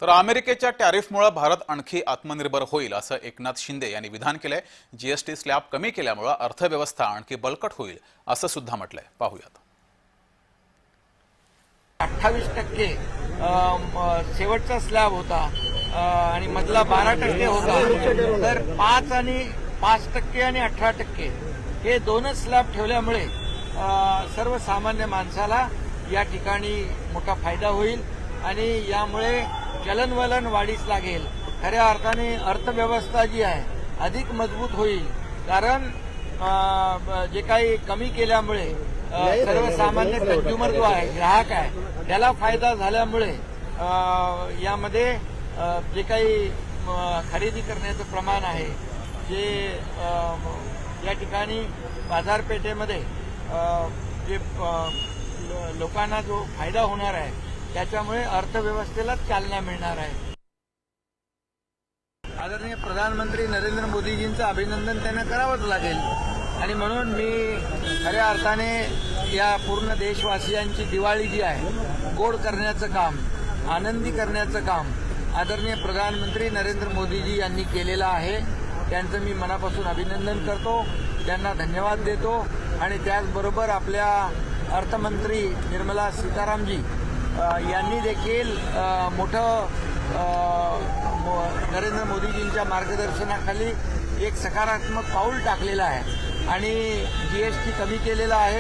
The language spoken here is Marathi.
तर अमेरिकेच्या टॅरिफमुळे भारत आणखी आत्मनिर्भर होईल असं एकनाथ शिंदे यांनी विधान केलंय। जीएसटी स्लॅब कमी केल्यामुळे अर्थव्यवस्था आणखी बळकट होईल असं सुद्धा म्हटलंय। पाहूयात। 28% शेवटचा स्लॅब होता आणि मधला 12% होता, तर 5% आणि 18% हे दोनच स्लॅब ठेवल्यामुळे सर्वसामान्य माणसाला या ठिकाणी मोठा फायदा होईल आणि यामुळे चलनवलन वाढीस लागेल। खऱ्या अर्थाने अर्थव्यवस्था जी आहे अधिक मजबूत होईल, कारण जे काही कमी केल्यामुळे सर्वसामान्य कंझ्युमर जो आहे, ग्राहक आहे, त्याला फायदा झाल्यामुळे यामध्ये जे काही खरेदी करण्याचं प्रमाण आहे, जे या ठिकाणी बाजारपेठेमध्ये जे लोकांना जो फायदा होणार आहे त्याच्यामुळे अर्थव्यवस्थेला चालना मिळणार आहे। आदरणीय प्रधानमंत्री नरेंद्र मोदीजींचं अभिनंदन त्यांना करावंच लागेल आणि म्हणून मी खऱ्या अर्थाने या पूर्ण देशवासियांची दिवाळी जी आहे गोड करण्याचं काम, आनंदी करण्याचं काम आदरणीय प्रधानमंत्री नरेंद्र मोदीजी यांनी केलेलं आहे। त्यांचं मी मनापासून अभिनंदन करतो, त्यांना धन्यवाद देतो आणि त्याचबरोबर आपल्या अर्थमंत्री निर्मला सीतारामजी यांनी देखील मोठं नरेंद्र मोदीजींच्या मार्गदर्शनाखाली एक सकारात्मक पाऊल टाकलेलं आहे आणि जीएसटी कमी केलेला आहे।